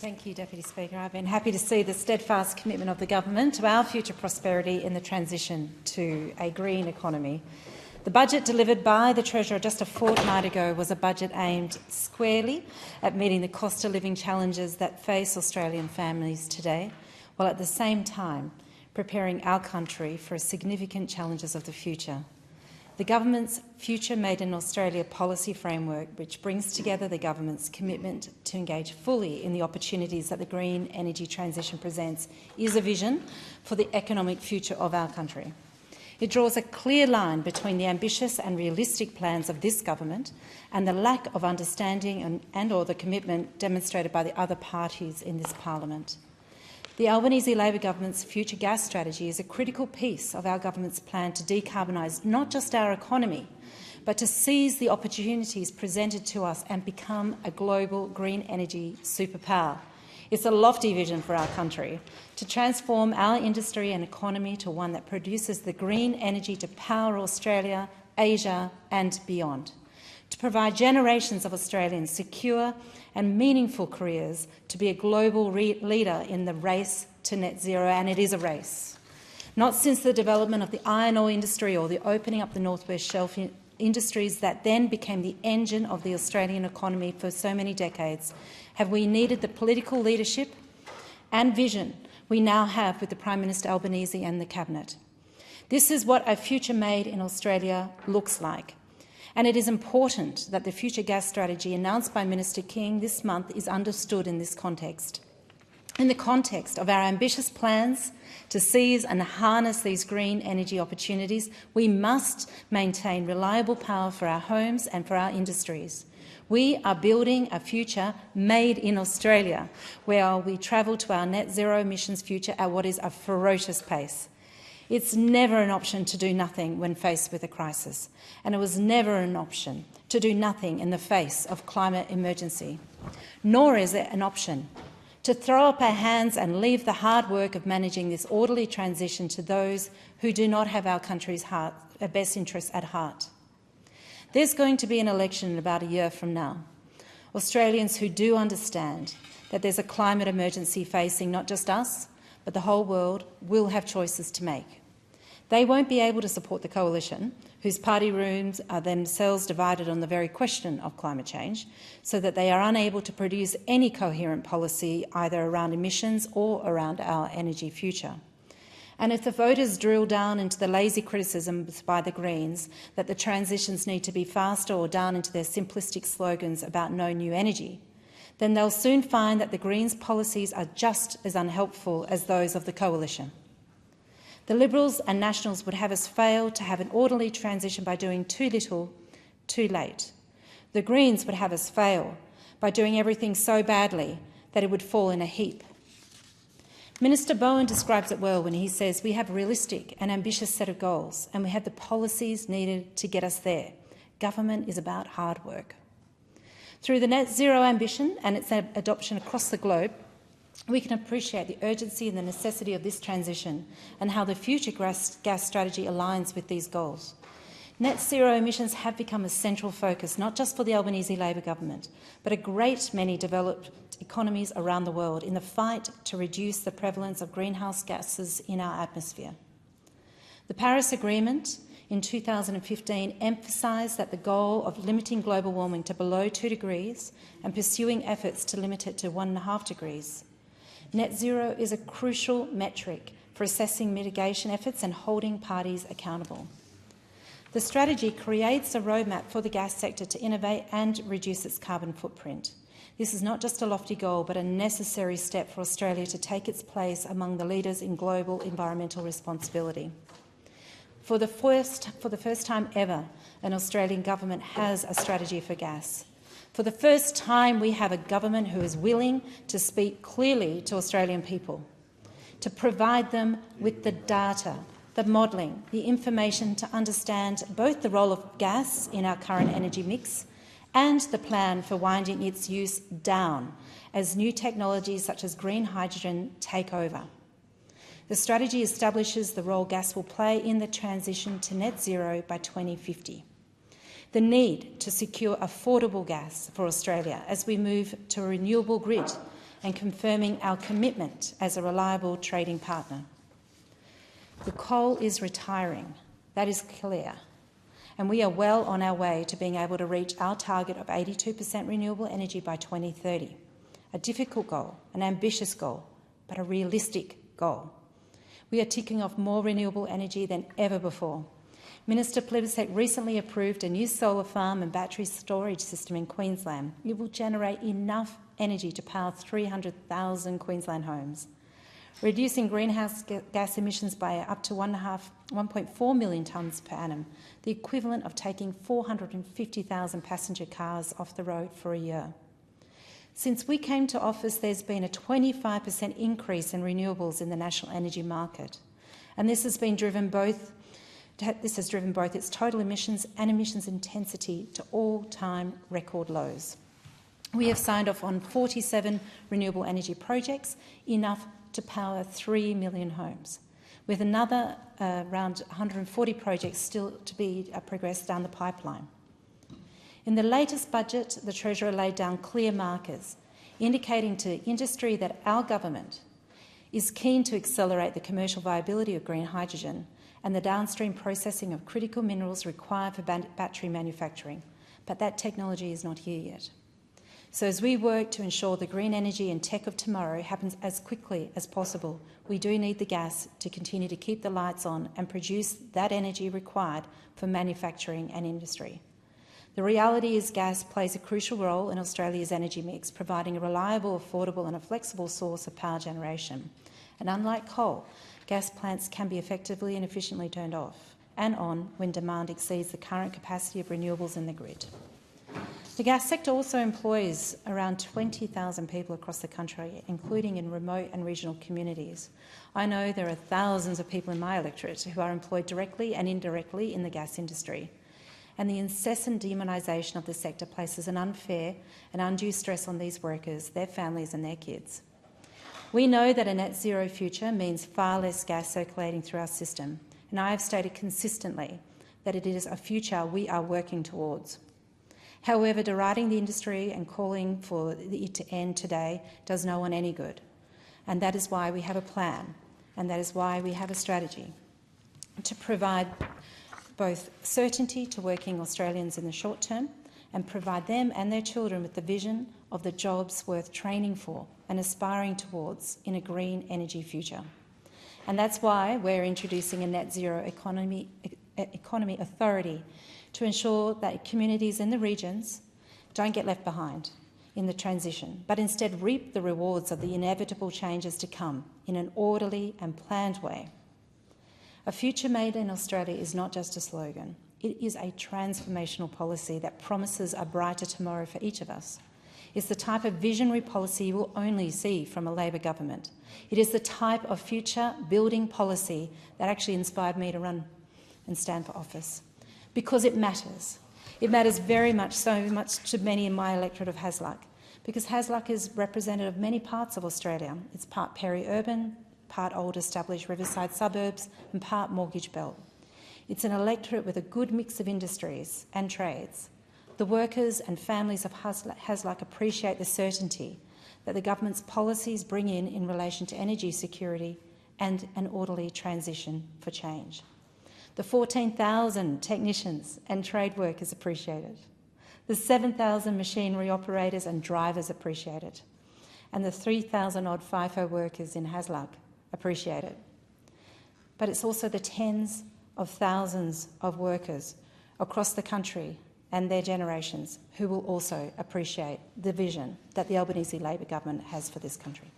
Thank you, Deputy Speaker. I've been happy to see the steadfast commitment of the government to our future prosperity in the transition to a green economy. The budget delivered by the Treasurer just a fortnight ago was a budget aimed squarely at meeting the cost of living challenges that face Australian families today, while at the same time preparing our country for significant challenges of the future. The government's Future Made in Australia policy framework, which brings together the government's commitment to engage fully in the opportunities that the green energy transition presents, is a vision for the economic future of our country. It draws a clear line between the ambitious and realistic plans of this government and the lack of understanding and/or the commitment demonstrated by the other parties in this parliament. The Albanese Labor government's future gas strategy is a critical piece of our government's plan to decarbonise not just our economy, but to seize the opportunities presented to us and become a global green energy superpower. It's a lofty vision for our country to transform our industry and economy to one that produces the green energy to power Australia, Asia and beyond, to provide generations of Australians secure and meaningful careers, to be a global leader in the race to net zero, and it is a race. Not since the development of the iron ore industry or the opening up the North West Shelf industries that then became the engine of the Australian economy for so many decades have we needed the political leadership and vision we now have with the Prime Minister Albanese and the Cabinet. This is what a future made in Australia looks like. And it is important that the future gas strategy announced by Minister King this month is understood in this context. In the context of our ambitious plans to seize and harness these green energy opportunities, we must maintain reliable power for our homes and for our industries. We are building a future made in Australia, where we travel to our net zero emissions future at what is a ferocious pace. It's never an option to do nothing when faced with a crisis, and it was never an option to do nothing in the face of climate emergency. Nor is it an option to throw up our hands and leave the hard work of managing this orderly transition to those who do not have our country's best interests at heart. There's going to be an election in about a year from now. Australians who do understand that there's a climate emergency facing not just us, but the whole world will have choices to make. They won't be able to support the coalition, whose party rooms are themselves divided on the very question of climate change, so that they are unable to produce any coherent policy either around emissions or around our energy future. And if the voters drill down into the lazy criticisms by the Greens that the transitions need to be faster or down into their simplistic slogans about no new energy, then they'll soon find that the Greens' policies are just as unhelpful as those of the coalition. The Liberals and Nationals would have us fail to have an orderly transition by doing too little, too late. The Greens would have us fail by doing everything so badly that it would fall in a heap. Minister Bowen describes it well when he says we have a realistic and ambitious set of goals and we have the policies needed to get us there. Government is about hard work. Through the net zero ambition and its adoption across the globe, we can appreciate the urgency and the necessity of this transition and how the future gas strategy aligns with these goals. Net zero emissions have become a central focus, not just for the Albanese Labor government, but a great many developed economies around the world in the fight to reduce the prevalence of greenhouse gases in our atmosphere. The Paris Agreement in 2015 emphasised that the goal of limiting global warming to below 2 degrees and pursuing efforts to limit it to 1.5 degrees. Net zero is a crucial metric for assessing mitigation efforts and holding parties accountable. The strategy creates a roadmap for the gas sector to innovate and reduce its carbon footprint. This is not just a lofty goal, but a necessary step for Australia to take its place among the leaders in global environmental responsibility. For the first time ever, an Australian government has a strategy for gas. For the first time, we have a government who is willing to speak clearly to Australian people, to provide them with the data, the modelling, the information to understand both the role of gas in our current energy mix and the plan for winding its use down as new technologies such as green hydrogen take over. The strategy establishes the role gas will play in the transition to net zero by 2050. The need to secure affordable gas for Australia as we move to a renewable grid and confirming our commitment as a reliable trading partner. The coal is retiring, that is clear, and we are well on our way to being able to reach our target of 82% renewable energy by 2030. A difficult goal, an ambitious goal, but a realistic goal. We are ticking off more renewable energy than ever before. Minister Plibersek recently approved a new solar farm and battery storage system in Queensland. It will generate enough energy to power 300,000 Queensland homes, reducing greenhouse gas emissions by up to 1.4 million tonnes per annum, the equivalent of taking 450,000 passenger cars off the road for a year. Since we came to office, there's been a 25% increase in renewables in the national energy market, and this has driven both its total emissions and emissions intensity to all-time record lows. We have signed off on 47 renewable energy projects, enough to power 3 million homes, with another around 140 projects still to be progressed down the pipeline. In the latest budget, the Treasurer laid down clear markers, indicating to industry that our government is keen to accelerate the commercial viability of green hydrogen and the downstream processing of critical minerals required for battery manufacturing, but that technology is not here yet. So as we work to ensure the green energy and tech of tomorrow happens as quickly as possible, we do need the gas to continue to keep the lights on and produce that energy required for manufacturing and industry. The reality is gas plays a crucial role in Australia's energy mix, providing a reliable, affordable and a flexible source of power generation. And unlike coal, gas plants can be effectively and efficiently turned off and on when demand exceeds the current capacity of renewables in the grid. The gas sector also employs around 20,000 people across the country, including in remote and regional communities. I know there are thousands of people in my electorate who are employed directly and indirectly in the gas industry, and the incessant demonisation of the sector places an unfair and undue stress on these workers, their families and their kids. We know that a net zero future means far less gas circulating through our system, and I have stated consistently that it is a future we are working towards. However, deriding the industry and calling for it to end today does no one any good, and that is why we have a plan, and that is why we have a strategy to provide both certainty to working Australians in the short term and provide them and their children with the vision of the jobs worth training for and aspiring towards in a green energy future. And that's why we're introducing a net zero economy authority to ensure that communities in the regions don't get left behind in the transition, but instead reap the rewards of the inevitable changes to come in an orderly and planned way. A future made in Australia is not just a slogan. It is a transformational policy that promises a brighter tomorrow for each of us. It's the type of visionary policy you will only see from a Labor government. It is the type of future-building policy that actually inspired me to run and stand for office, because it matters. It matters very much, so much to many in my electorate of Hasluck, because Hasluck is representative of many parts of Australia. It's part peri-urban, part old established riverside suburbs and part mortgage belt. It's an electorate with a good mix of industries and trades. The workers and families of Hasluck appreciate the certainty that the government's policies bring in relation to energy security and an orderly transition for change. The 14,000 technicians and trade workers appreciate it. The 7,000 machinery operators and drivers appreciate it. And the 3,000-odd FIFO workers in Hasluck appreciate it. But it's also the tens of thousands of workers across the country and their generations who will also appreciate the vision that the Albanese Labor government has for this country.